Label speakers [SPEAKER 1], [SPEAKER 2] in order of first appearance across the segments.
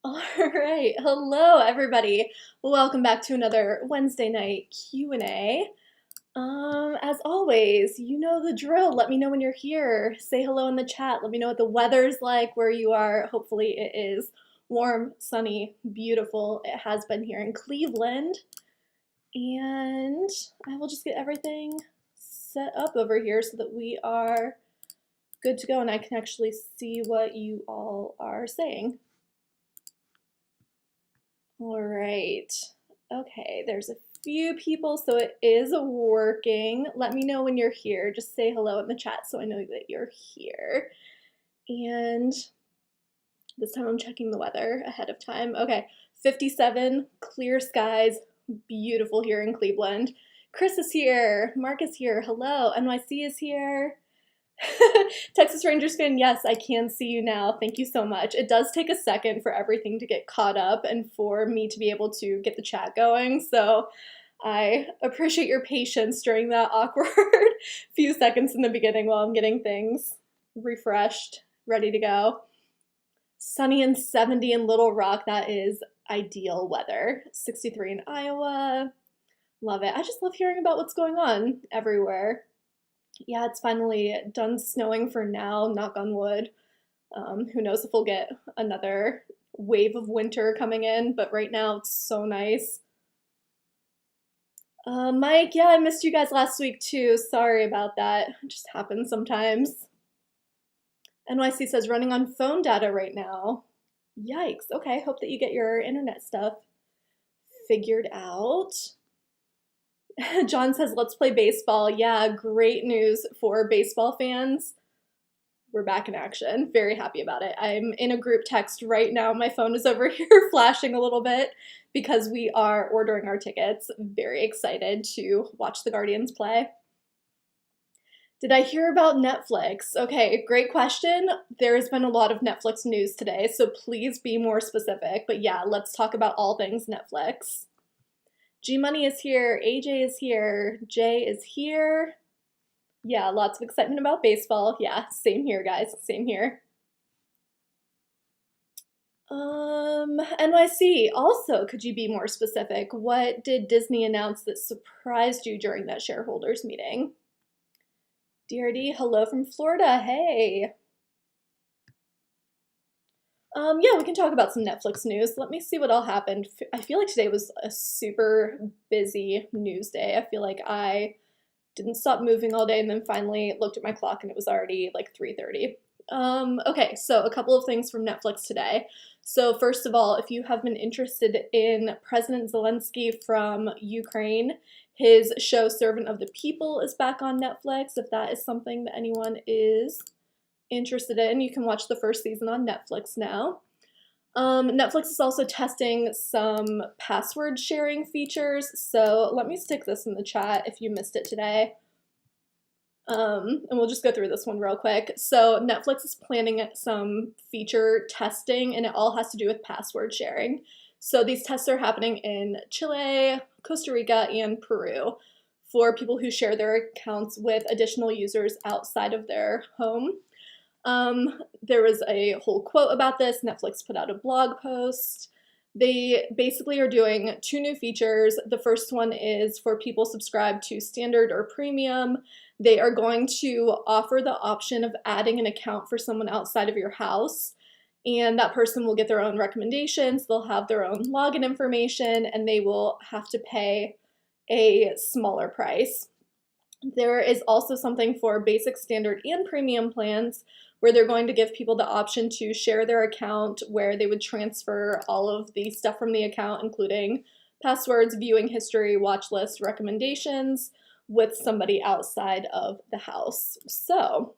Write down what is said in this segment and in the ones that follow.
[SPEAKER 1] All right. Hello, everybody. Welcome back to another Wednesday night Q&A. As always, you know the drill. Let me know when you're here. Say hello in the chat. Let me know what the weather's like where you are. Hopefully it is warm, sunny, beautiful. It has been here in Cleveland. And I will just get everything set up over here so that we are good to go and I can actually see what you all are saying. All right. Okay, there's a few people, so it is working. Let me know when you're here. Just say hello in the chat so I know that you're here. And this time I'm checking the weather ahead of time. Okay, 57, clear skies, beautiful here in Cleveland. Chris is here. Mark is here. Hello. NYC is here. Texas Rangers fan, yes, I can see you now. Thank you so much. It does take a second for everything to get caught up and for me to be able to get the chat going. So I appreciate your patience during that awkward few seconds in the beginning while I'm getting things refreshed, ready to go. Sunny and 70 in Little Rock. That is ideal weather. 63 in Iowa. Love it. I just love hearing about what's going on everywhere. Yeah, it's finally done snowing for now, knock on wood. Who knows if we'll get another wave of winter coming in, but right now it's so nice. Mike, yeah, I missed you guys last week too. Sorry about that. It just happens sometimes. NYC says running on phone data right now. Yikes. Okay, hope that you get your internet stuff figured out. John says, let's play baseball. Yeah, great news for baseball fans. We're back in action. Very happy about it. I'm in a group text right now. My phone is over here flashing a little bit because we are ordering our tickets. Very excited to watch the Guardians play. Did I hear about Netflix? Okay, great question. There has been a lot of Netflix news today, so please be more specific. But yeah, let's talk about all things Netflix. G Money is here, AJ is here, Jay is here. Yeah, lots of excitement about baseball. Yeah, same here, guys, same here. NYC, also, could you be more specific? What did Disney announce that surprised you during that shareholders meeting? DRD, hello from Florida, hey. Yeah, we can talk about some Netflix news. Let me see what all happened. I feel like today was a super busy news day. I feel like I didn't stop moving all day and then finally looked at my clock and it was already like 3:30. Okay, so a couple of things from Netflix today. So first of all, if you have been interested in President Zelensky from Ukraine, his show Servant of the People is back on Netflix. If that is something that anyone is interested in, you can watch the first season on Netflix now. Netflix is also testing some password sharing features, so let me stick this in the chat if you missed it today. And we'll just go through this one real quick. So Netflix is planning some feature testing, and it all has to do with password sharing. So these tests are happening in Chile, Costa Rica, and Peru for people who share their accounts with additional users outside of their home. There was a whole quote about this. Netflix put out a blog post. They basically are doing two new features. The first one is for people subscribed to standard or premium. They are going to offer the option of adding an account for someone outside of your house, and that person will get their own recommendations. They'll have their own login information, and they will have to pay a smaller price. There is also something for basic, standard, and premium plans where they're going to give people the option to share their account where they would transfer all of the stuff from the account, including passwords, viewing history, watch list, recommendations, with somebody outside of the house. So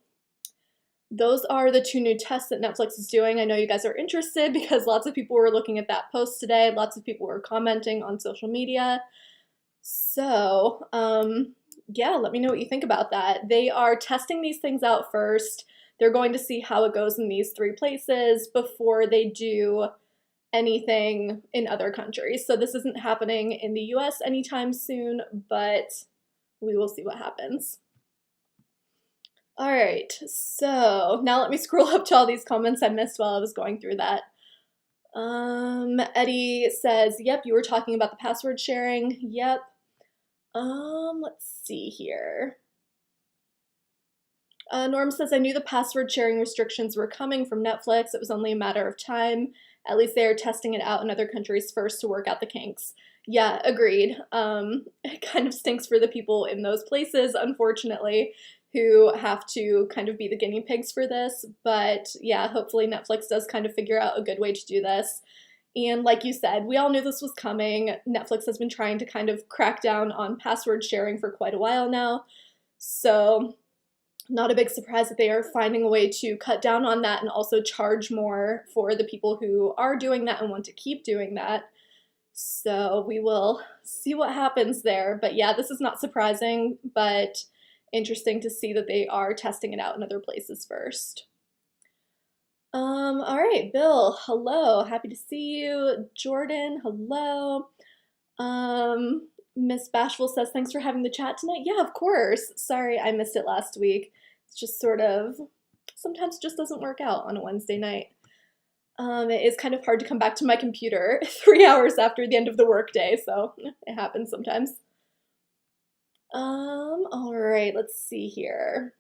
[SPEAKER 1] those are the two new tests that Netflix is doing. I know you guys are interested because lots of people were looking at that post today. Lots of people were commenting on social media. So, yeah, let me know what you think about that. They are testing these things out first. They're going to see how it goes in these three places before they do anything in other countries. So this isn't happening in the US anytime soon, but we will see what happens. All right, so now let me scroll up to all these comments I missed while I was going through that. Eddie says, yep, you were talking about the password sharing. Yep. Let's see here. Norm says, I knew the password sharing restrictions were coming from Netflix. It was only a matter of time. At least they are testing it out in other countries first to work out the kinks. Yeah, agreed. It kind of stinks for the people in those places, unfortunately, who have to kind of be the guinea pigs for this. But yeah, hopefully Netflix does kind of figure out a good way to do this. And like you said, we all knew this was coming. Netflix has been trying to kind of crack down on password sharing for quite a while now. So not a big surprise that they are finding a way to cut down on that and also charge more for the people who are doing that and want to keep doing that. So we will see what happens there. But yeah, this is not surprising, but interesting to see that they are testing it out in other places first. All right, Bill, hello. Happy to see you. Jordan, hello. Miss Bashful says, thanks for having the chat tonight. Yeah, of course. Sorry, I missed it last week. It's just sort of, sometimes it just doesn't work out on a Wednesday night. It is kind of hard to come back to my computer 3 hours after the end of the workday, so it happens sometimes. All right, let's see here.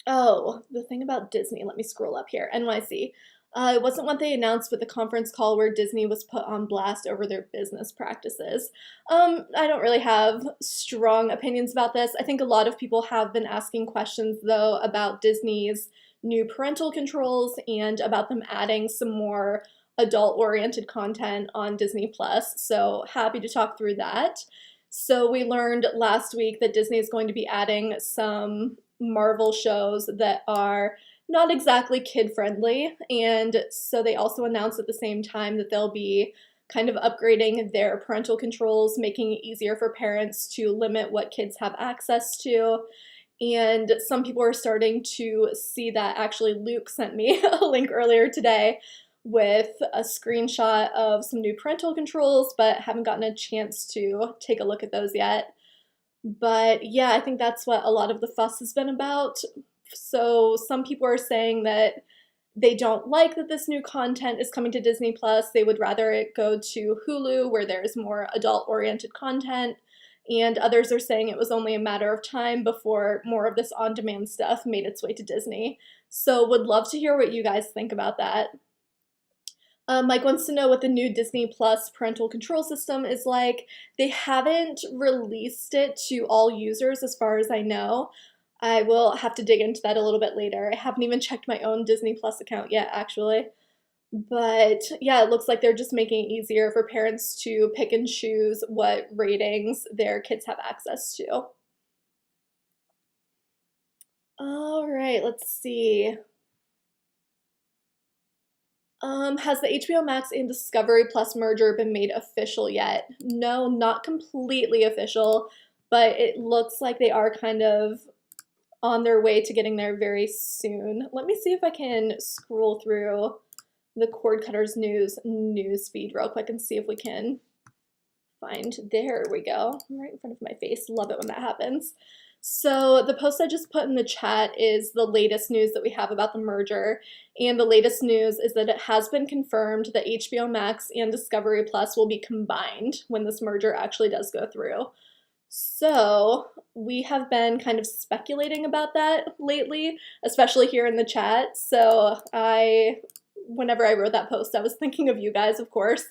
[SPEAKER 1] Oh, the thing about Disney, let me scroll up here. NYC. It wasn't what they announced with the conference call where Disney was put on blast over their business practices. I don't really have strong opinions about this. I think a lot of people have been asking questions, though, about Disney's new parental controls and about them adding some more adult-oriented content on Disney Plus. So happy to talk through that. So we learned last week that Disney is going to be adding some Marvel shows that are not exactly kid-friendly, and so they also announced at the same time that they'll be kind of upgrading their parental controls, making it easier for parents to limit what kids have access to. And some people are starting to see that. Actually, Luke sent me a link earlier today with a screenshot of some new parental controls, but haven't gotten a chance to take a look at those yet. But yeah, I think that's what a lot of the fuss has been about. So some people are saying that they don't like that this new content is coming to Disney Plus. They would rather it go to Hulu, where there's more adult-oriented content. And others are saying it was only a matter of time before more of this on-demand stuff made its way to Disney. So would love to hear what you guys think about that. Mike wants to know what the new Disney Plus parental control system is like. They haven't released it to all users as far as I know. I will have to dig into that a little bit later. I haven't even checked my own Disney Plus account yet, actually. But yeah, it looks like they're just making it easier for parents to pick and choose what ratings their kids have access to. All right, let's see. Has the HBO Max and Discovery Plus merger been made official yet? No, not completely official, but it looks like they are kind of on their way to getting there very soon. Let me see if I can scroll through the Cord Cutters news feed real quick and see if we can find, there we go, right in front of my face. Love it when that happens. So the post I just put in the chat is the latest news that we have about the merger, and the latest news is that it has been confirmed that HBO Max and Discovery Plus will be combined when this merger actually does go through. So we have been kind of speculating about that lately, especially here in the chat. So whenever I wrote that post, I was thinking of you guys, of course.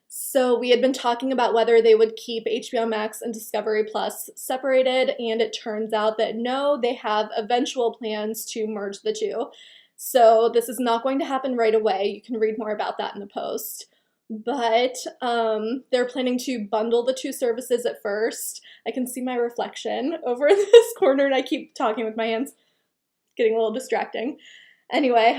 [SPEAKER 1] So we had been talking about whether they would keep HBO Max and Discovery Plus separated, and it turns out that no, they have eventual plans to merge the two. So this is not going to happen right away. You can read more about that in the post. But they're planning to bundle the two services at first. I can see my reflection over in this corner, and I keep talking with my hands. Getting a little distracting. Anyway,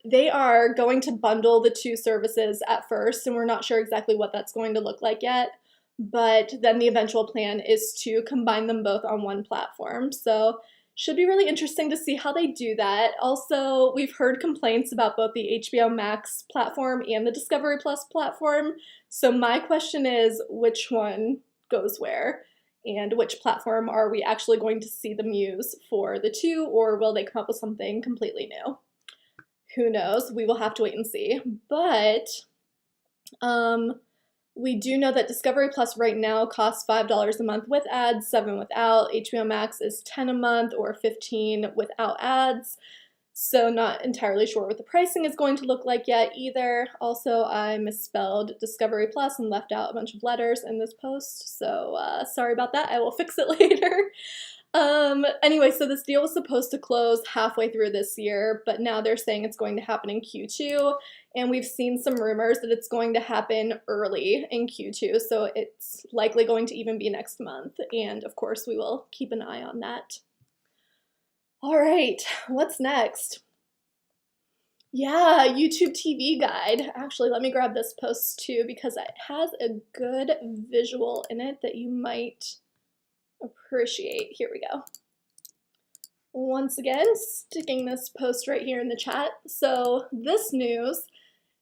[SPEAKER 1] they are going to bundle the two services at first, and we're not sure exactly what that's going to look like yet. But then the eventual plan is to combine them both on one platform. So should be really interesting to see how they do that. Also, we've heard complaints about both the HBO Max platform and the Discovery Plus platform. So my question is, which one goes where? And which platform are we actually going to see them use for the two, or will they come up with something completely new? who knows? We will have to wait and see. But we do know that Discovery Plus right now costs $5 a month with ads, $7 without. HBO Max is $10 a month or $15 without ads. So not entirely sure what the pricing is going to look like yet either. Also, I misspelled Discovery Plus and left out a bunch of letters in this post. So sorry about that. I will fix it later. Anyway, so this deal was supposed to close halfway through this year, but now they're saying it's going to happen in Q2, and we've seen some rumors that it's going to happen early in Q2, so it's likely going to even be next month, and of course we will keep an eye on that. All right, what's next? Yeah, YouTube TV guide. Actually, let me grab this post too because it has a good visual in it that you might appreciate. Here we go. Once again, sticking this post right here in the chat. So this news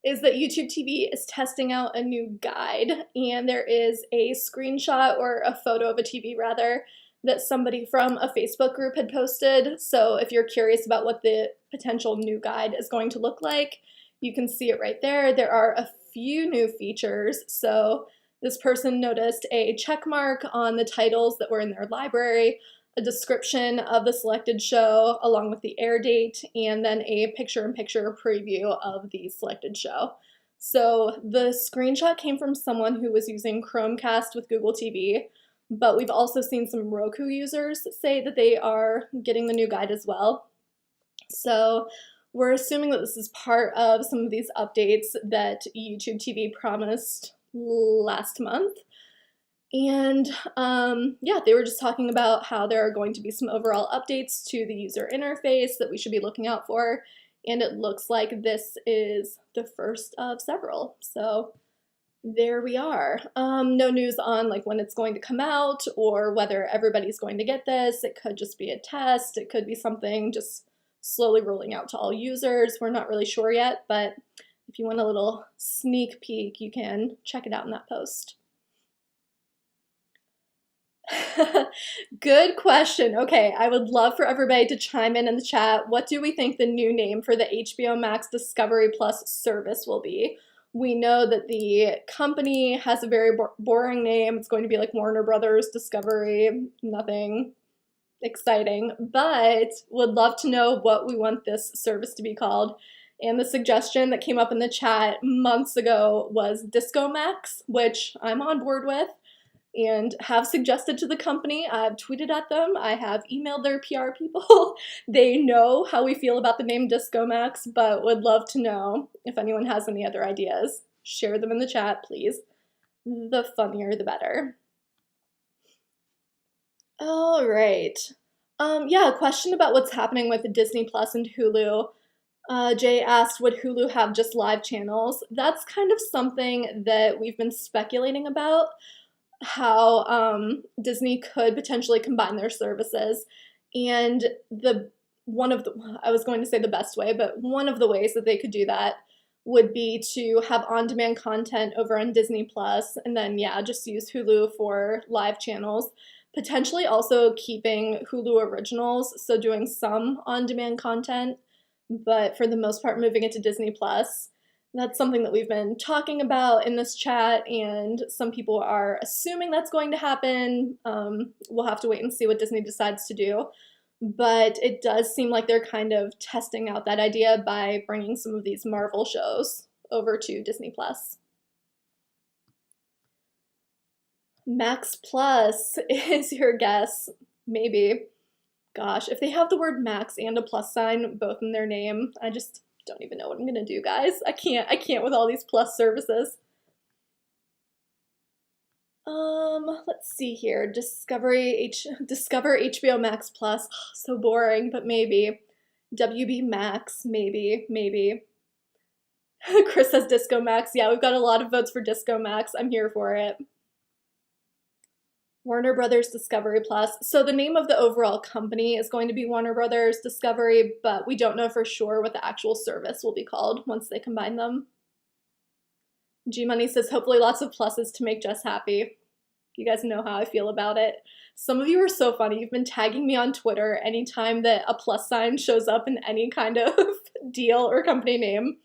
[SPEAKER 1] is that YouTube TV is testing out a new guide, and there is a screenshot or a photo of a TV rather that somebody from a Facebook group had posted. So if you're curious about what the potential new guide is going to look like, you can see it right there. There are a few new features. So this person noticed a check mark on the titles that were in their library, a description of the selected show along with the air date, and then a picture-in-picture preview of the selected show. So the screenshot came from someone who was using Chromecast with Google TV, but we've also seen some Roku users say that they are getting the new guide as well. So we're assuming that this is part of some of these updates that YouTube TV promised last month. And yeah, they were just talking about how there are going to be some overall updates to the user interface that we should be looking out for. And it looks like this is the first of several. So there we are. No news on like when it's going to come out or whether everybody's going to get this. It could just be a test. It could be something just slowly rolling out to all users. We're not really sure yet, but if you want a little sneak peek, you can check it out in that post. Good question. Okay, I would love for everybody to chime in the chat. What do we think the new name for the HBO Max Discovery Plus service will be? We know that the company has a very boring name. It's going to be like Warner Brothers Discovery, nothing exciting, but would love to know what we want this service to be called. And the suggestion that came up in the chat months ago was Disco Max, which I'm on board with and have suggested to the company. I've tweeted at them. I have emailed their PR people. They know how we feel about the name Disco Max, but would love to know if anyone has any other ideas. Share them in the chat, please. The funnier, the better. All right. Yeah, a question about what's happening with Disney Plus and Hulu. Jay asked, would Hulu have just live channels? That's kind of something that we've been speculating about, how Disney could potentially combine their services. And I was going to say the best way, but one of the ways that they could do that would be to have on-demand content over on Disney Plus, and then, yeah, just use Hulu for live channels. Potentially also keeping Hulu originals, so doing some on-demand content, but for the most part moving it to Disney Plus. That's something that we've been talking about in this chat, and some people are assuming that's going to happen. We'll have to wait and see what Disney decides to do. But it does seem like they're kind of testing out that idea by bringing some of these Marvel shows over to Disney Plus. Max Plus is your guess. Maybe. Gosh, if they have the word Max and a plus sign both in their name, I just don't even know what I'm gonna do, guys. I can't with all these plus services. Let's see here. Discover HBO Max Plus. Oh, so boring, but maybe. WB Max, maybe. Chris says Disco Max. Yeah, we've got a lot of votes for Disco Max. I'm here for it. Warner Brothers Discovery Plus. So the name of the overall company is going to be Warner Brothers Discovery, but we don't know for sure what the actual service will be called once they combine them. G Money says hopefully lots of pluses to make Jess happy. You guys know how I feel about it. Some of you are so funny. You've been tagging me on Twitter anytime that a plus sign shows up in any kind of deal or company name.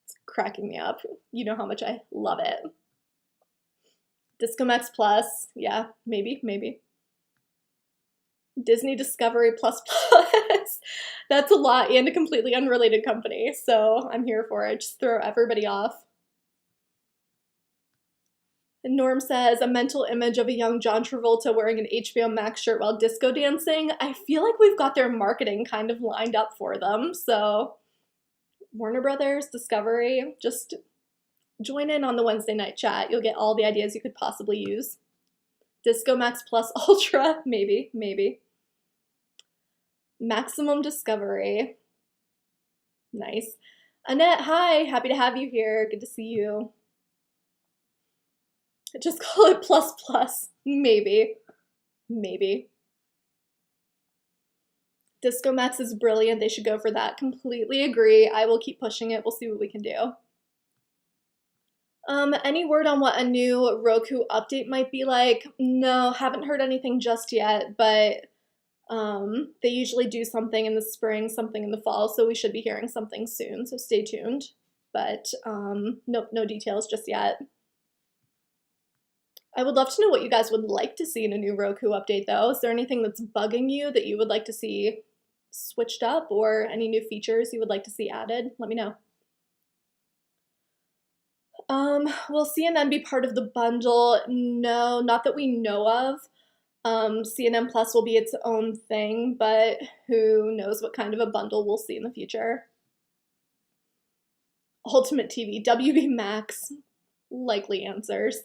[SPEAKER 1] It's cracking me up. You know how much I love it. Disco Max Plus, yeah, maybe. Disney Discovery Plus Plus. That's a lot and a completely unrelated company, so I'm here for it. Just throw everybody off. And Norm says, a mental image of a young John Travolta wearing an HBO Max shirt while disco dancing. I feel like we've got their marketing kind of lined up for them, so Warner Brothers, Discovery, just join in on the Wednesday night chat. You'll get all the ideas you could possibly use. Disco Max Plus Ultra, maybe. Maximum Discovery. Nice. Annette, hi. Happy to have you here. Good to see you. Just call it plus plus. Maybe. Disco Max is brilliant. They should go for that. Completely agree. I will keep pushing it. We'll see what we can do. Any word on what a new Roku update might be like? No, haven't heard anything just yet, but they usually do something in the spring, something in the fall, so we should be hearing something soon, so stay tuned. But nope, no details just yet. I would love to know what you guys would like to see in a new Roku update, though. Is there anything that's bugging you that you would like to see switched up, or any new features you would like to see added? Let me know. Will CNN be part of the bundle? No, not that we know of. CNN Plus will be its own thing, but who knows what kind of a bundle we'll see in the future. Ultimate TV, WB Max, likely answers.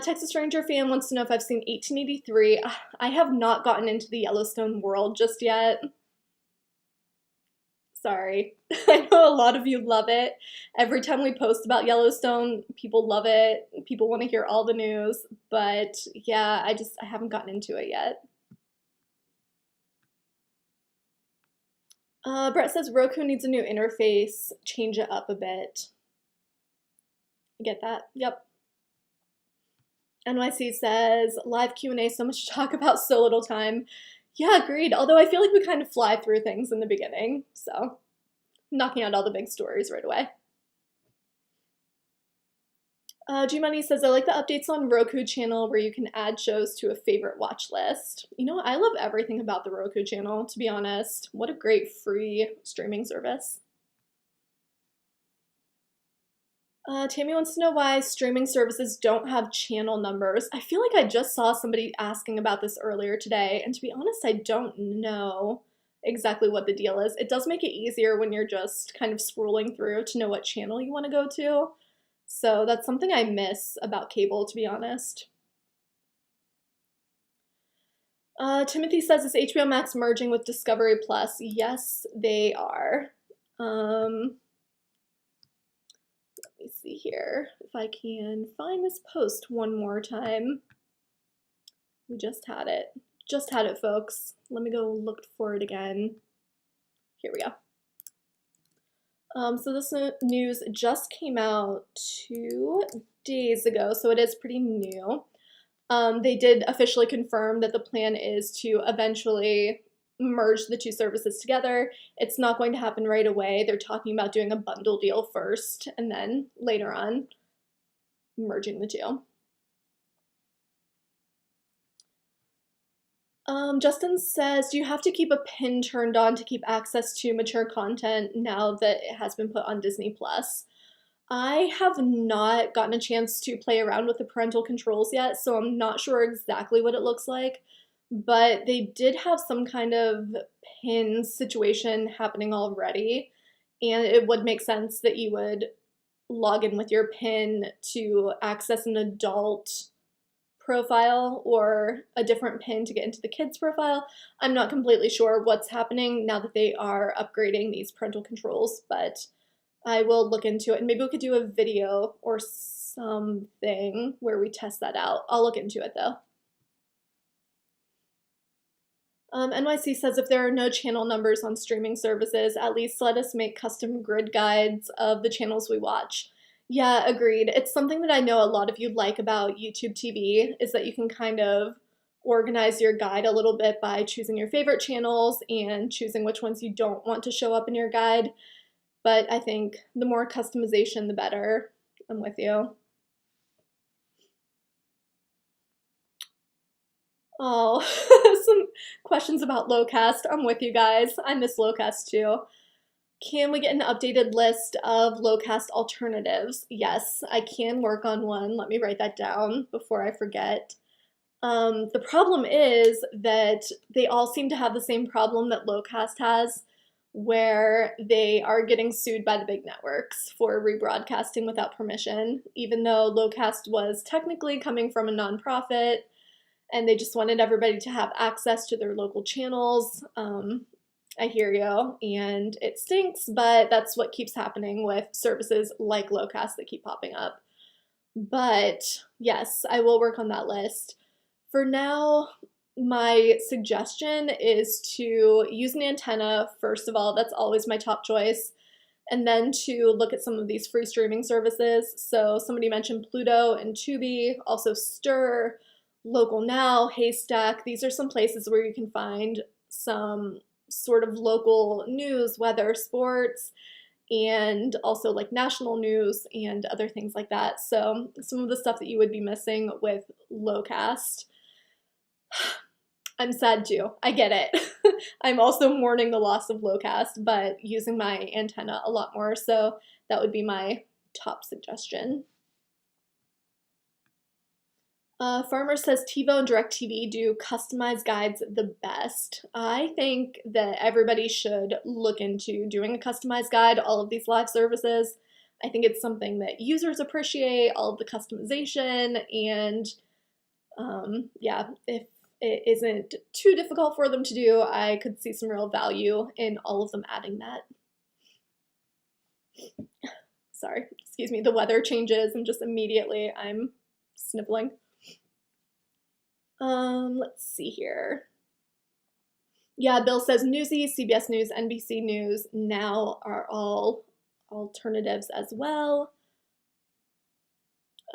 [SPEAKER 1] Texas Ranger fan wants to know if I've seen 1883. I have not gotten into the Yellowstone world just yet. Sorry. I know a lot of you love it. Every time we post about Yellowstone, people love it. People want to hear all the news. But yeah, I haven't gotten into it yet. Brett says Roku needs a new interface. Change it up a bit. I get that. Yep. NYC says, live Q&A, so much to talk about, so little time. Yeah, agreed. Although I feel like we kind of fly through things in the beginning, so knocking out all the big stories right away. G-Money says, I like the updates on Roku channel where you can add shows to a favorite watch list. You know, I love everything about the Roku channel, to be honest. What a great free streaming service. Tammy wants to know why streaming services don't have channel numbers. I feel like I just saw somebody asking about this earlier today, and to be honest, I don't know exactly what the deal is. It does make it easier when you're just kind of scrolling through to know what channel you want to go to. So that's something I miss about cable, to be honest. Timothy says, is HBO Max merging with Discovery Plus? Yes, they are. Let me see here if I can find this post one more time. We just had it. Just had it, folks. Let me go look for it again. Here we go. So this news just came out 2 days ago, so it is pretty new. They did officially confirm that the plan is to eventually merge the two services together. It's not going to happen right away. They're talking about doing a bundle deal first and then later on merging the two. Justin says, do you have to keep a pin turned on to keep access to mature content now that it has been put on Disney Plus? I have not gotten a chance to play around with the parental controls yet, so I'm not sure exactly what it looks like, but they did have some kind of pin situation happening already, and it would make sense that you would log in with your pin to access an adult profile or a different pin to get into the kids profile. I'm not completely sure what's happening now that they are upgrading these parental controls, but I will look into it, and maybe we could do a video or something where we test that out. I'll look into it though. NYC says, if there are no channel numbers on streaming services, at least let us make custom grid guides of the channels we watch. Yeah, agreed. It's something that I know a lot of you like about YouTube TV is that you can kind of organize your guide a little bit by choosing your favorite channels and choosing which ones you don't want to show up in your guide. But I think the more customization, the better. I'm with you. Oh, some questions about Locast. I'm with you guys. I miss Locast too. Can we get an updated list of Locast alternatives? Yes, I can work on one. Let me write that down before I forget. The problem is that they all seem to have the same problem that Locast has, where they are getting sued by the big networks for rebroadcasting without permission, even though Locast was technically coming from a nonprofit and they just wanted everybody to have access to their local channels. I hear you, and it stinks, but that's what keeps happening with services like Locast that keep popping up. But yes, I will work on that list. For now, my suggestion is to use an antenna, first of all, that's always my top choice, and then to look at some of these free streaming services. So somebody mentioned Pluto and Tubi, also Stir, Local Now, Haystack. These are some places where you can find some sort of local news, weather, sports, and also like national news and other things like that. So some of the stuff that you would be missing with Locast. I'm sad too. I get it. I'm also mourning the loss of Locast, but using my antenna a lot more. So that would be my top suggestion. Farmer says TiVo and DirecTV do customized guides the best. I think that everybody should look into doing a customized guide, all of these live services. I think it's something that users appreciate, all of the customization, and yeah, if it isn't too difficult for them to do, I could see some real value in all of them adding that. Sorry, excuse me, the weather changes and just immediately I'm sniffling. Let's see here. Yeah, Bill says Newsy, CBS News, NBC News now are all alternatives as well.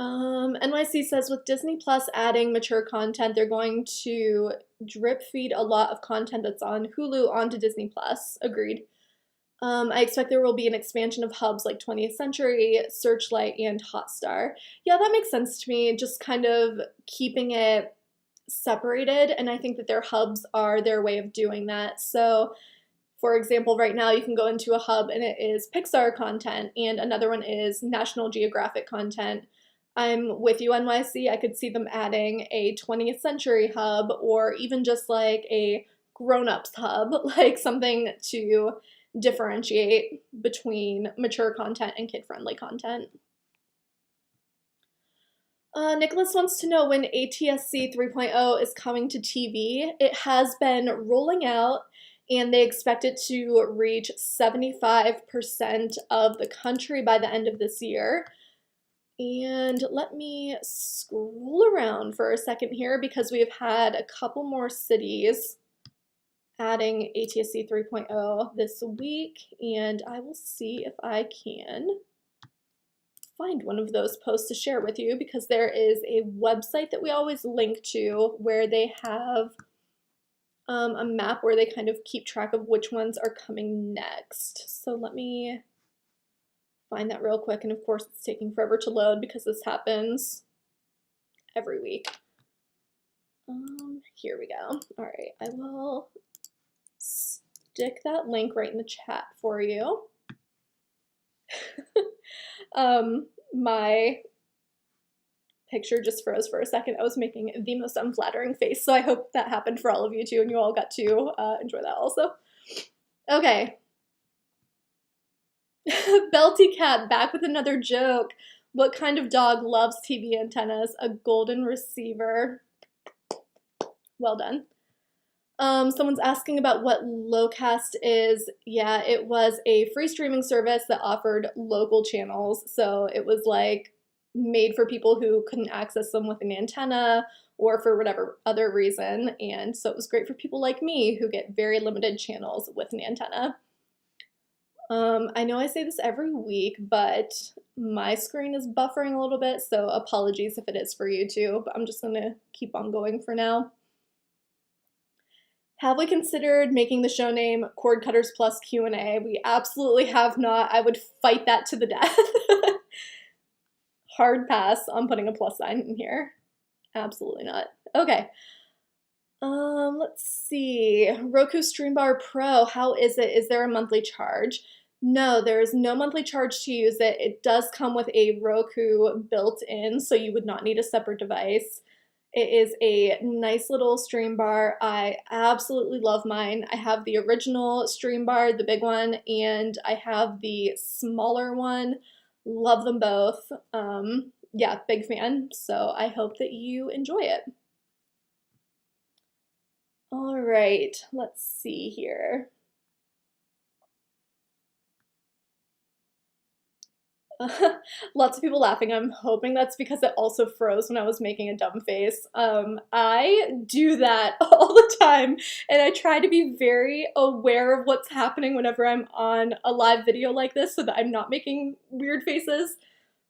[SPEAKER 1] NYC says with Disney Plus adding mature content, they're going to drip feed a lot of content that's on Hulu onto Disney Plus. Agreed. I expect there will be an expansion of hubs like 20th Century, Searchlight, and Hotstar. Yeah, that makes sense to me, just kind of keeping it separated, and I think that their hubs are their way of doing that. So, for example, right now you can go into a hub and it is Pixar content, and another one is National Geographic content. I'm with you, NYC. I could see them adding a 20th Century hub or even just like a grown-ups hub, like something to differentiate between mature content and kid-friendly content. Nicholas wants to know when ATSC 3.0 is coming to TV. It has been rolling out and they expect it to reach 75% of the country by the end of this year. And let me scroll around for a second here because we've had a couple more cities adding ATSC 3.0 this week, and I will see if I can find one of those posts to share with you because there is a website that we always link to where they have a map where they kind of keep track of which ones are coming next. So let me find that real quick, and of course it's taking forever to load because this happens every week. Here we go. All right, I will stick that link right in the chat for you. My picture just froze for a second. I was making the most unflattering face, so I hope that happened for all of you too, and you all got to enjoy that also. Okay. Belty Cat back with another joke. What kind of dog loves TV antennas? A golden receiver. Well done. Someone's asking about what Locast is. Yeah, it was a free streaming service that offered local channels. So it was like made for people who couldn't access them with an antenna or for whatever other reason. And so it was great for people like me who get very limited channels with an antenna. I know I say this every week, but my screen is buffering a little bit, so apologies if it is for YouTube. I'm just gonna keep on going for now. Have we considered making the show name Cord Cutters Plus Q&A? We absolutely have not. I would fight that to the death. Hard pass on putting a plus sign in here. Absolutely not. Okay. Let's see. Roku Streambar Pro, how is it? Is there a monthly charge? No, there is no monthly charge to use it. It does come with a Roku built in, so you would not need a separate device. It is a nice little stream bar. I absolutely love mine. I have the original stream bar, the big one, and I have the smaller one. Love them both. Yeah, big fan. So I hope that you enjoy it. All right, let's see here. Lots of people laughing. I'm hoping that's because it also froze when I was making a dumb face. I do that all the time, and I try to be very aware of what's happening whenever I'm on a live video like this so that I'm not making weird faces.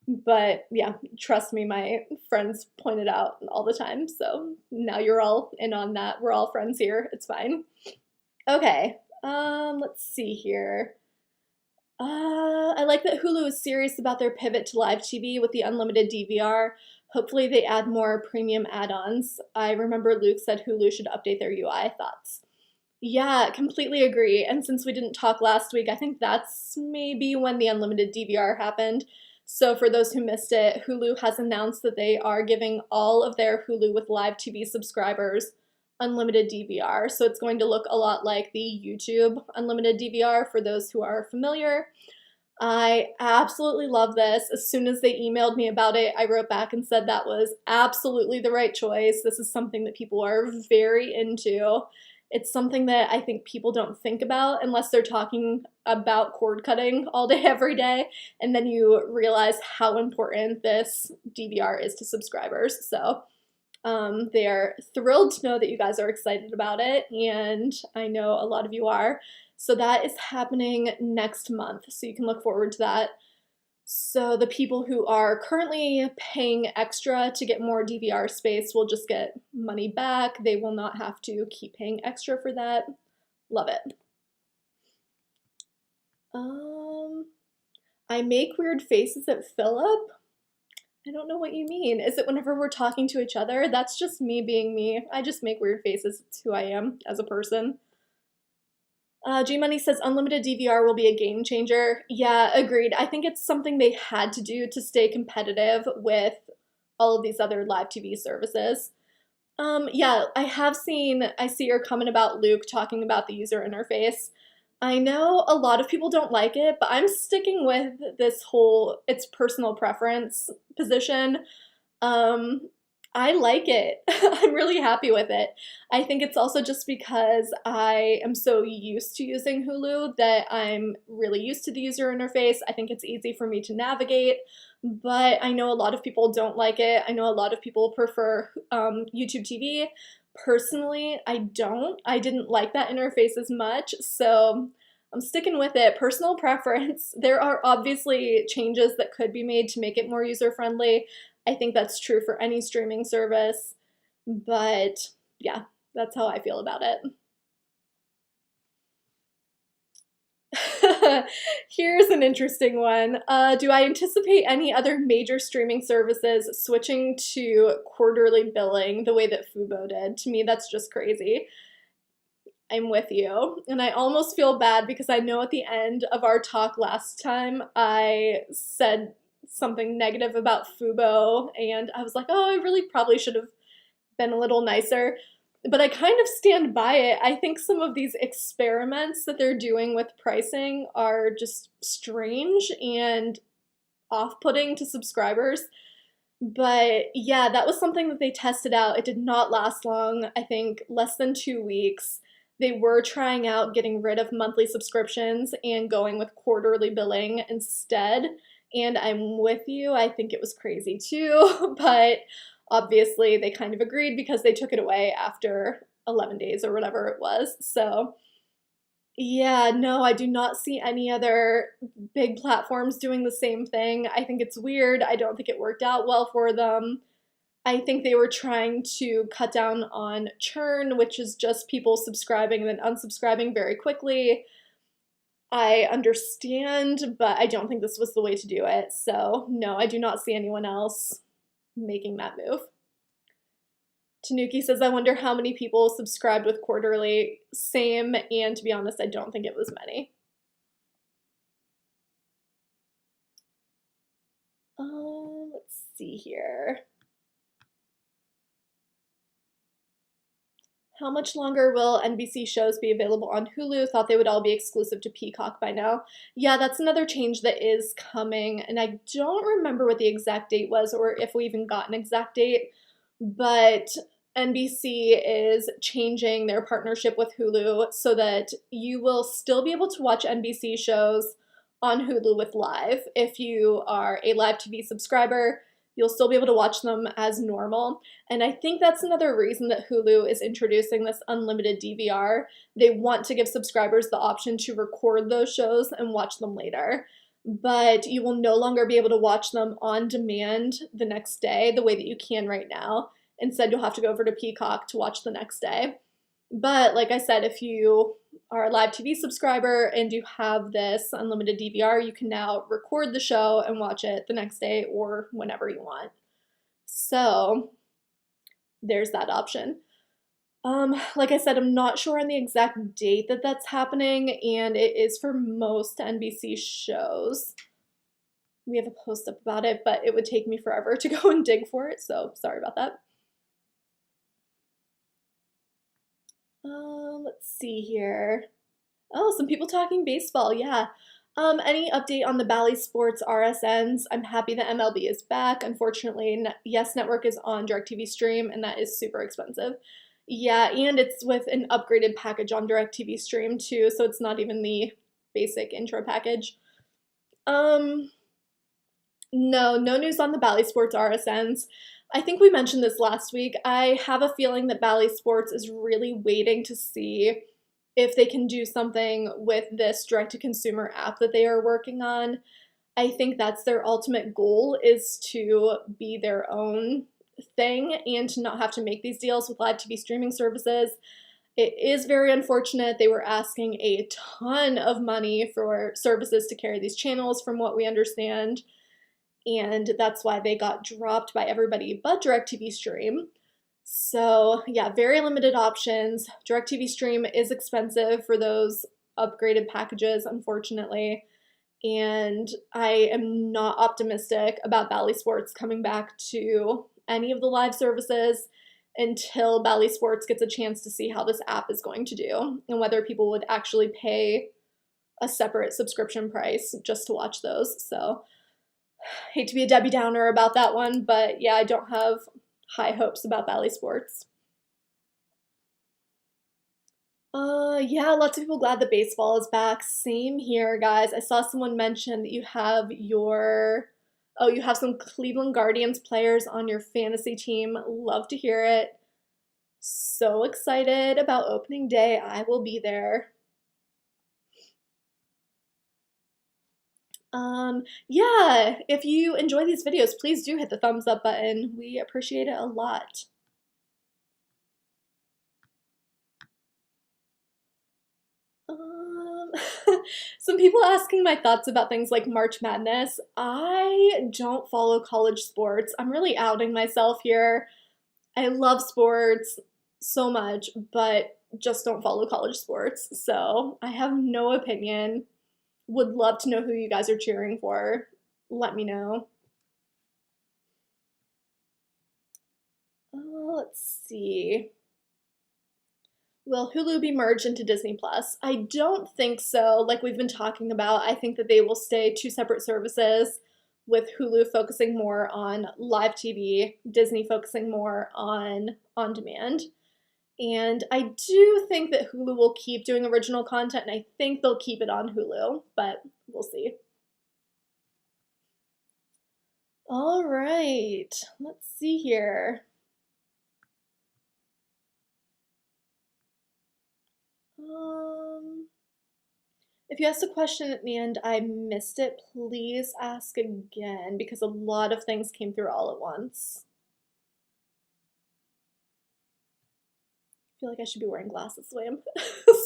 [SPEAKER 1] But yeah, trust me, my friends point it out all the time, so now you're all in on that. We're all friends here. It's fine. Okay, let's see here. I like that Hulu is serious about their pivot to live TV with the unlimited DVR. Hopefully they add more premium add-ons. I remember Luke said Hulu should update their UI. Thoughts? Yeah, completely agree. And since we didn't talk last week, I think that's maybe when the unlimited DVR happened. So for those who missed it, Hulu has announced that they are giving all of their Hulu with live TV subscribers unlimited DVR. So it's going to look a lot like the YouTube unlimited DVR for those who are familiar. I absolutely love this. As soon as they emailed me about it, I wrote back and said that was absolutely the right choice. This is something that people are very into. It's something that I think people don't think about unless they're talking about cord cutting all day, every day, and then you realize how important this DVR is to subscribers. So they are thrilled to know that you guys are excited about it, and I know a lot of you are. So that is happening next month, so you can look forward to that. So the people who are currently paying extra to get more DVR space will just get money back. They will not have to keep paying extra for that. Love it. I make weird faces at Philip. I don't know what you mean. Is it whenever we're talking to each other? That's just me being me. I just make weird faces. It's who I am as a person. G-Money says unlimited DVR will be a game changer. Yeah, agreed. I think it's something they had to do to stay competitive with all of these other live TV services. Yeah, I see your comment about Luke talking about the user interface. I know a lot of people don't like it, but I'm sticking with this whole it's personal preference position. I like it. I'm really happy with it. I think it's also just because I am so used to using Hulu that I'm really used to the user interface. I think it's easy for me to navigate, but I know a lot of people don't like it. I know a lot of people prefer YouTube TV. Personally, I don't. I didn't like that interface as much, so I'm sticking with it. Personal preference. There are obviously changes that could be made to make it more user-friendly. I think that's true for any streaming service, but yeah, that's how I feel about it. Here's an interesting one. Do I anticipate any other major streaming services switching to quarterly billing the way that Fubo did? To me, that's just crazy. I'm with you. And I almost feel bad because I know at the end of our talk last time, I said something negative about Fubo, and I was like, oh, I really probably should have been a little nicer. But I kind of stand by it. I think some of these experiments that they're doing with pricing are just strange and off-putting to subscribers. But yeah, that was something that they tested out. It did not last long, I think less than 2 weeks. They were trying out getting rid of monthly subscriptions and going with quarterly billing instead. And I'm with you. I think it was crazy too, but obviously they kind of agreed because they took it away after 11 days or whatever it was. So Yeah, no, I do not see any other big platforms doing the same thing. I think it's weird. I don't think it worked out well for them. I think they were trying to cut down on churn, which is just people subscribing and then unsubscribing very quickly. I understand, but I don't think this was the way to do it. So, no, I do not see anyone else making that move. Tanuki says, I wonder how many people subscribed with quarterly. Same, and to be honest, I don't think it was many. Let's see here. How much longer will NBC shows be available on Hulu? Thought they would all be exclusive to Peacock by now. Yeah, that's another change that is coming, and I don't remember what the exact date was or if we even got an exact date, but NBC is changing their partnership with Hulu so that you will still be able to watch NBC shows on Hulu with Live. If you are a Live TV subscriber, you'll still be able to watch them as normal. And I think that's another reason that Hulu is introducing this unlimited DVR. They want to give subscribers the option to record those shows and watch them later. But you will no longer be able to watch them on demand the next day the way that you can right now. Instead, you'll have to go over to Peacock to watch the next day. But like I said, if you are a Live TV subscriber and you have this unlimited DVR, you can now record the show and watch it the next day or whenever you want. So there's that option. Like I said, I'm not sure on the exact date that that's happening, and it is for most NBC shows. We have a post up about it, but it would take me forever to go and dig for it, so sorry about that. Let's see here. Oh, some people talking baseball, yeah. Any update on the Bally Sports RSNs? I'm happy that MLB is back. Unfortunately, Yes Network is on DirecTV Stream, and that is super expensive. Yeah, and it's with an upgraded package on DirecTV Stream too, so it's not even the basic intro package. No news on the Bally Sports RSNs. I think we mentioned this last week. I have a feeling that Bally Sports is really waiting to see if they can do something with this direct-to-consumer app that they are working on. I think that's their ultimate goal, is to be their own thing and to not have to make these deals with live TV streaming services. It is very unfortunate. They were asking a ton of money for services to carry these channels, from what we understand, and that's why they got dropped by everybody but DirecTV Stream. So yeah, very limited options. DirecTV Stream is expensive for those upgraded packages, unfortunately, and I am not optimistic about Bally Sports coming back to any of the live services until Bally Sports gets a chance to see how this app is going to do and whether people would actually pay a separate subscription price just to watch those. So hate to be a Debbie Downer about that one, but yeah, I don't have high hopes about Bally Sports. Yeah, lots of people glad that baseball is back. Same here, guys. I saw someone mention that you have some Cleveland Guardians players on your fantasy team. Love to hear it. So excited about opening day. I will be there. Yeah, if you enjoy these videos, please do hit the thumbs up button. We appreciate it a lot. Some people asking my thoughts about things like March Madness. I don't follow college sports. I'm really outing myself here. I love sports so much, but just don't follow college sports. So I have no opinion. Would love to know who you guys are cheering for. Let me know. Let's see. Will Hulu be merged into Disney Plus? I don't think so. Like we've been talking about, I think that they will stay two separate services, with Hulu focusing more on live TV, Disney focusing more on demand. And I do think that Hulu will keep doing original content, and I think they'll keep it on Hulu, but we'll see. All right, let's see here. If you asked a question and I missed it, please ask again because a lot of things came through all at once. I feel like I should be wearing glasses the way I'm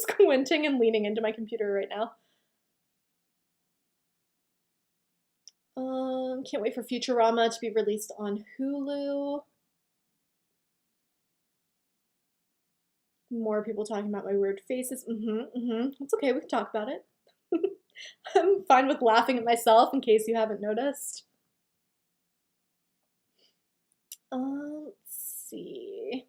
[SPEAKER 1] squinting and leaning into my computer right now. Can't wait for Futurama to be released on Hulu. More people talking about my weird faces. It's okay, we can talk about it. I'm fine with laughing at myself in case you haven't noticed. Let's see.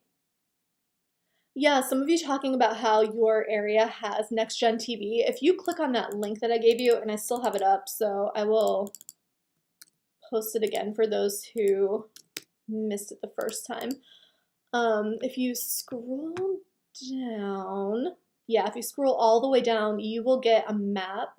[SPEAKER 1] Yeah, some of you talking about how your area has next gen TV. If you click on that link that I gave you, and I still have it up, so I will post it again for those who missed it the first time. If you scroll down, yeah, if you scroll all the way down, you will get a map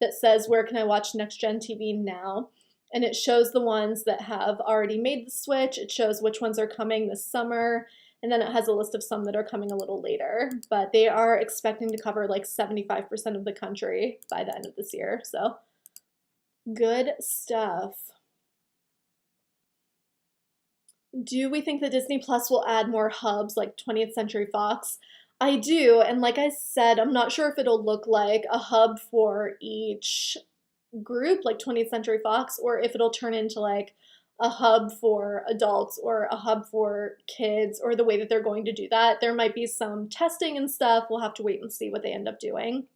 [SPEAKER 1] that says where can I watch next gen TV now, and it shows the ones that have already made the switch. It shows which ones are coming this summer, and then it has a list of some that are coming a little later, but they are expecting to cover like 75% of the country by the end of this year, so good stuff. Do we think that Disney Plus will add more hubs like 20th Century Fox? I do, and like I said, I'm not sure if it'll look like a hub for each group, like 20th Century Fox, or if it'll turn into like a hub for adults or a hub for kids, or the way that they're going to do that. There might be some testing and stuff. We'll have to wait and see what they end up doing.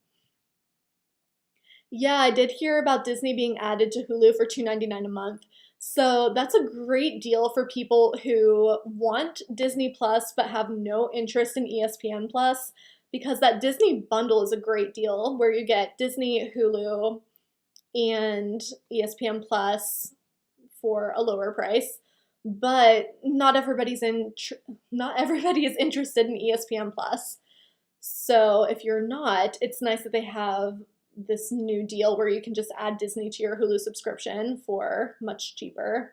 [SPEAKER 1] Yeah, I did hear about Disney being added to Hulu for $2.99 a month. So that's a great deal for people who want Disney Plus but have no interest in ESPN Plus, because that Disney bundle is a great deal where you get Disney, Hulu, and ESPN Plus for a lower price. But not everybody is interested in ESPN Plus. So if you're not, it's nice that they have this new deal where you can just add Disney to your Hulu subscription for much cheaper.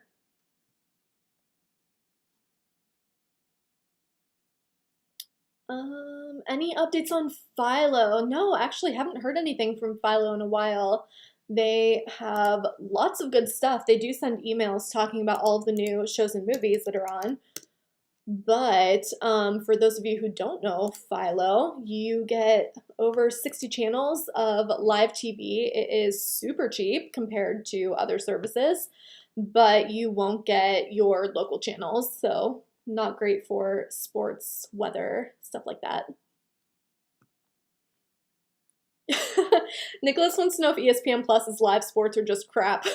[SPEAKER 1] Any updates on Philo? No, actually haven't heard anything from Philo in a while. They have lots of good stuff. They do send emails talking about all of the new shows and movies that are on. But for those of you who don't know Philo, you get over 60 channels of live TV. It is super cheap compared to other services, but you won't get your local channels, so not great for sports, weather, stuff like that. Nicholas wants to know if ESPN Plus is live sports or just crap.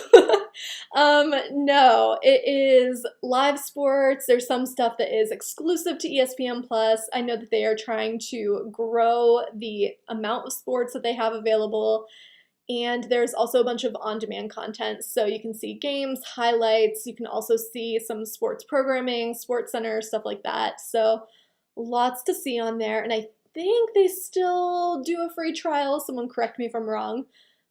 [SPEAKER 1] No, it is live sports. There's some stuff that is exclusive to ESPN Plus. I know that they are trying to grow the amount of sports that they have available. And there's also a bunch of on-demand content. So you can see games, highlights. You can also see some sports programming, Sports Center, stuff like that. So lots to see on there. And I think they still do a free trial. Someone correct me if I'm wrong.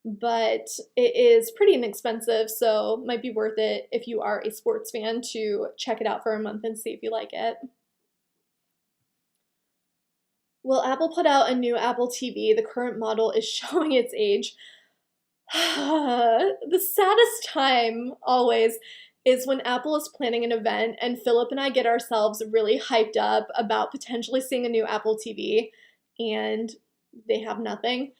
[SPEAKER 1] But it is pretty inexpensive, so might be worth it if you are a sports fan to check it out for a month and see if you like it. Will Apple put out a new Apple TV? The current model is showing its age. The saddest time always is when Apple is planning an event and Philip and I get ourselves really hyped up about potentially seeing a new Apple TV, and they have nothing.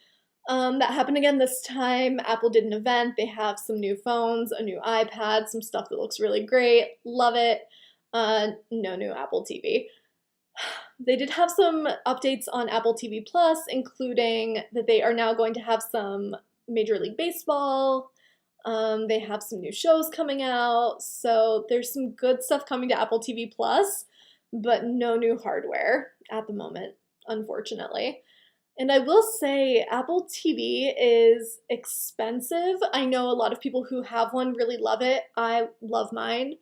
[SPEAKER 1] That happened again this time. Apple did an event. They have some new phones, a new iPad, some stuff that looks really great. Love it. No new Apple TV. They did have some updates on Apple TV Plus, including that they are now going to have some Major League Baseball. They have some new shows coming out. So there's some good stuff coming to Apple TV Plus, but no new hardware at the moment, unfortunately. And I will say Apple TV is expensive. I know a lot of people who have one really love it. I love mine,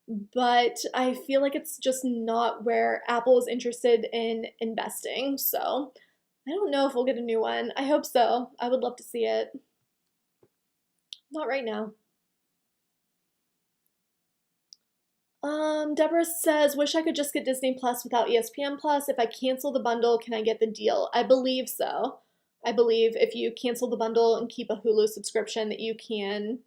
[SPEAKER 1] but I feel like it's just not where Apple is interested in investing. So I don't know if we'll get a new one. I hope so. I would love to see it. Not right now. Deborah says, wish I could just get Disney Plus without ESPN Plus. If I cancel the bundle, can I get the deal? I believe so. I believe if you cancel the bundle and keep a Hulu subscription that you can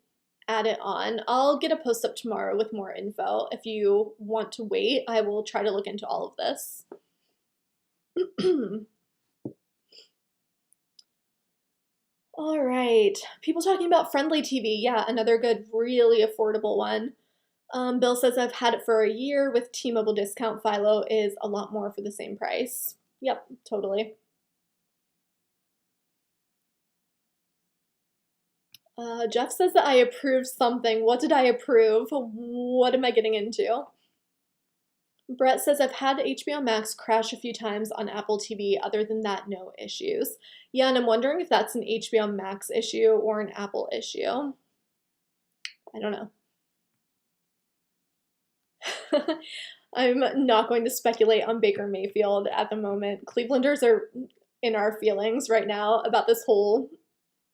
[SPEAKER 1] add it on. I'll get a post up tomorrow with more info. If you want to wait, I will try to look into all of this. All right, people talking about Friendly TV. Yeah, another good, really affordable one. Bill says, I've had it for a year with T-Mobile discount. Philo is a lot more for the same price. Yep, totally. Jeff says that I approved something. What did I approve? What am I getting into? Brett says, I've had HBO Max crash a few times on Apple TV. Other than that, no issues. Yeah, and I'm wondering if that's an HBO Max issue or an Apple issue. I don't know. I'm not going to speculate on Baker Mayfield at the moment. Clevelanders are in our feelings right now about this whole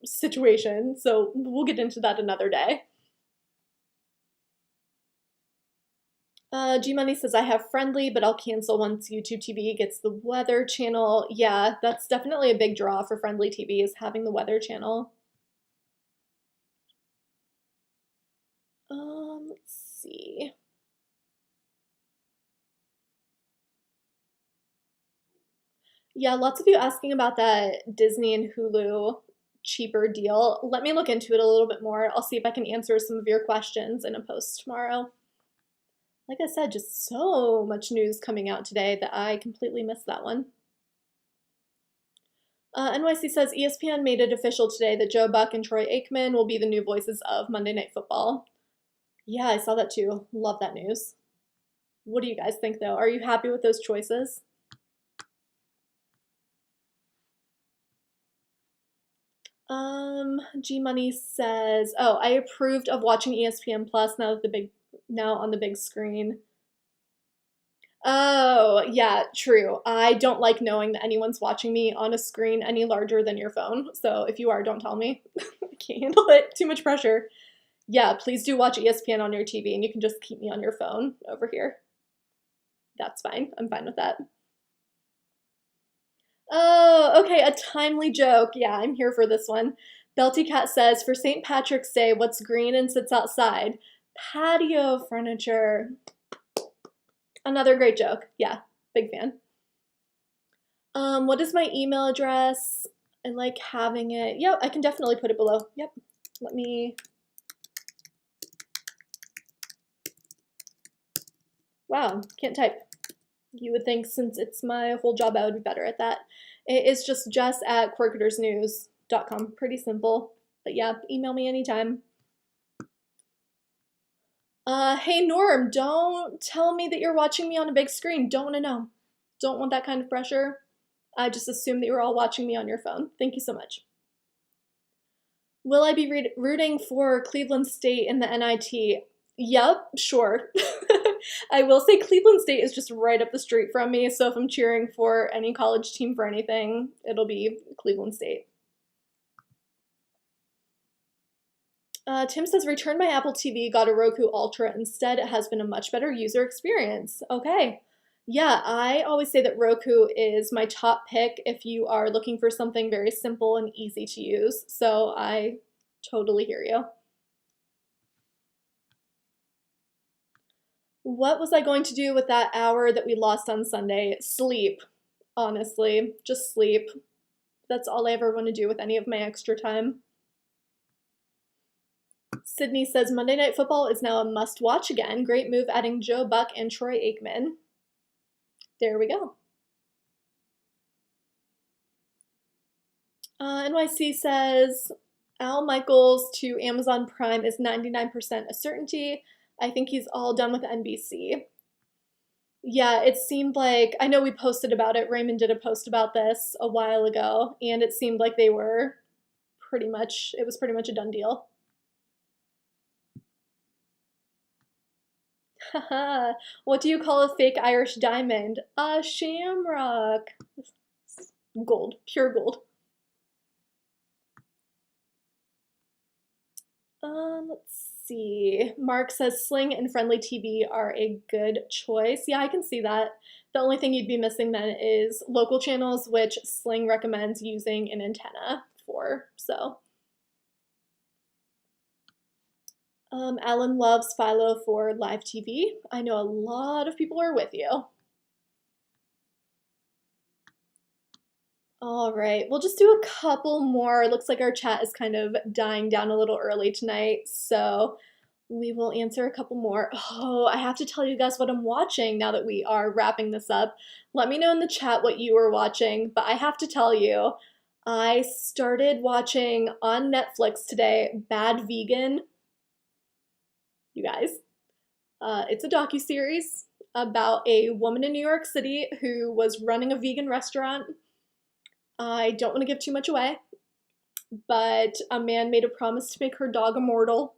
[SPEAKER 1] situation, so we'll get into that another day. G Money says, I have Friendly, but I'll cancel once YouTube TV gets the Weather Channel. Yeah, that's definitely a big draw for Friendly TV, is having the Weather Channel. Let's see. Yeah, lots of you asking about that Disney and Hulu cheaper deal. Let me look into it a little bit more. I'll see if I can answer some of your questions in a post tomorrow. Like I said, just so much news coming out today that I completely missed that one. NYC says ESPN made it official today that Joe Buck and Troy Aikman will be the new voices of Monday Night Football. Yeah, I saw that too. Love that news. What do you guys think though? Are you happy with those choices? G Money says, oh, I approved of watching ESPN Plus now on the big screen. Oh, yeah, true. I don't like knowing that anyone's watching me on a screen any larger than your phone. So if you are, don't tell me. I can't handle it. Too much pressure. Yeah, please do watch ESPN on your TV and you can just keep me on your phone over here. That's fine. I'm fine with that. Oh, okay, a timely joke. Yeah, I'm here for this one. Belty Cat says, for St. Patrick's Day, what's green and sits outside? Patio furniture. Another great joke. Yeah, big fan. What is my email address? I like having it. Yep, I can definitely put it below. Yep, let me. Wow, can't type. You would think since it's my whole job, I would be better at that. It is just jess@quirketersnews.com. Pretty simple. But yeah, email me anytime. Hey Norm, don't tell me that you're watching me on a big screen. Don't want to know. Don't want that kind of pressure. I just assumed that you were all watching me on your phone. Thank you so much. Will I be rooting for Cleveland State in the NIT? Yep, sure. I will say Cleveland State is just right up the street from me, so if I'm cheering for any college team for anything, it'll be Cleveland State. Tim says, return my Apple TV, got a Roku Ultra instead. It has been a much better user experience. Okay. Yeah, I always say that Roku is my top pick if you are looking for something very simple and easy to use. So I totally hear you. What was I going to do with that hour that we lost on Sunday? Sleep, honestly. Just sleep. That's all I ever want to do with any of my extra time. Sydney says, Monday Night Football is now a must-watch again. Great move adding Joe Buck and Troy Aikman. There we go. NYC says, Al Michaels to Amazon Prime is 99% a certainty. I think he's all done with NBC. Yeah, it seemed like, I know we posted about it. Raymond did a post about this a while ago, and it seemed like it was pretty much a done deal. Haha, what do you call a fake Irish diamond? A shamrock. Gold, pure gold. Let's see. Mark says Sling and Friendly TV are a good choice. Yeah, I can see that. The only thing you'd be missing then is local channels, which Sling recommends using an antenna for, so. Alan loves Philo for live TV. I know a lot of people are with you. All right, we'll just do a couple more. It looks like our chat is kind of dying down a little early tonight, so we will answer a couple more. Oh, I have to tell you guys what I'm watching now that we are wrapping this up. Let me know in the chat what you are watching, but I have to tell you, I started watching on Netflix today, Bad Vegan. You guys, it's a docuseries about a woman in New York City who was running a vegan restaurant. I don't want to give too much away, but a man made a promise to make her dog immortal.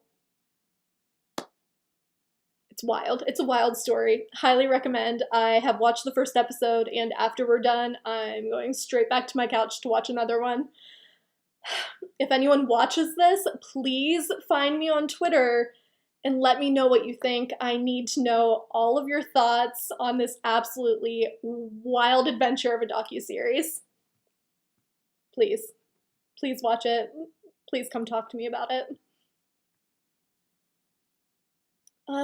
[SPEAKER 1] It's wild. It's a wild story. Highly recommend. I have watched the first episode, and after we're done, I'm going straight back to my couch to watch another one. If anyone watches this, please find me on Twitter and let me know what you think. I need to know all of your thoughts on this absolutely wild adventure of a docuseries. Please. Please watch it. Please come talk to me about it.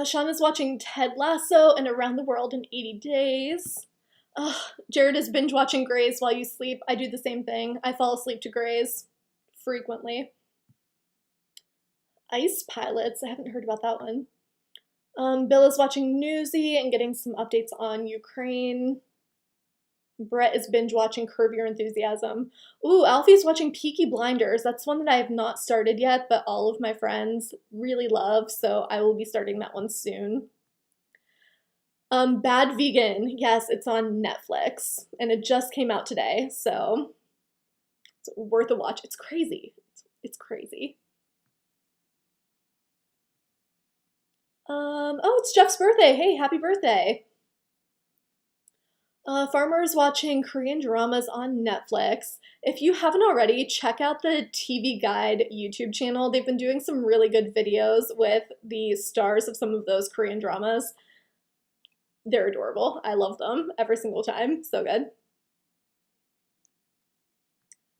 [SPEAKER 1] Sean is watching Ted Lasso and Around the World in 80 Days. Jared is binge watching Grey's while you sleep. I do the same thing. I fall asleep to Grey's frequently. Ice Pilots. I haven't heard about that one. Bill is watching Newsy and getting some updates on Ukraine. Brett is binge watching Curb Your Enthusiasm. Ooh, Alfie's watching Peaky Blinders. That's one that I have not started yet, but all of my friends really love, so I will be starting that one soon. Bad Vegan. Yes, it's on Netflix, and it just came out today, so it's worth a watch. It's crazy. It's crazy. Oh, it's Jeff's birthday. Hey, happy birthday. Farmer's watching Korean dramas on Netflix. If you haven't already, check out the TV Guide YouTube channel. They've been doing some really good videos with the stars of some of those Korean dramas. They're adorable. I love them every single time. So good.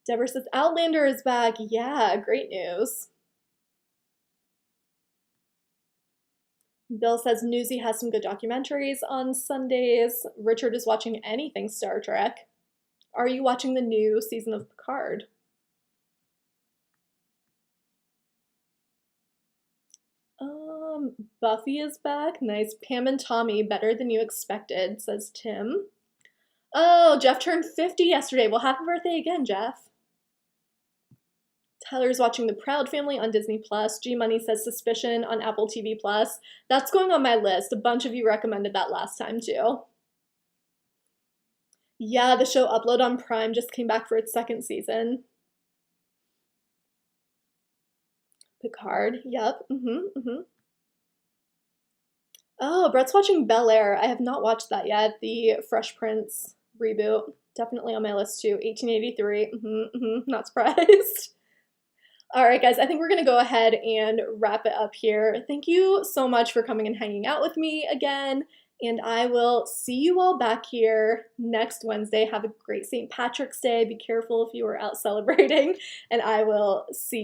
[SPEAKER 1] Deborah says, Outlander is back. Yeah, great news. Bill says Newsy has some good documentaries on Sundays. Richard is watching anything Star Trek. Are you watching the new season of Picard? Buffy is back. Nice. Pam and Tommy, better than you expected, says Tim. Oh, Jeff turned 50 yesterday. Well, happy birthday again, Jeff. Tyler's watching The Proud Family on Disney+. G-Money says Suspicion on Apple TV+. That's going on my list. A bunch of you recommended that last time, too. Yeah, the show Upload on Prime just came back for its second season. Picard, yep. Oh, Brett's watching Bel Air. I have not watched that yet. The Fresh Prince reboot. Definitely on my list, too. 1883. Not surprised. All right, guys, I think we're going to go ahead and wrap it up here. Thank you so much for coming and hanging out with me again, and I will see you all back here next Wednesday. Have a great St. Patrick's Day. Be careful if you are out celebrating, and I will see you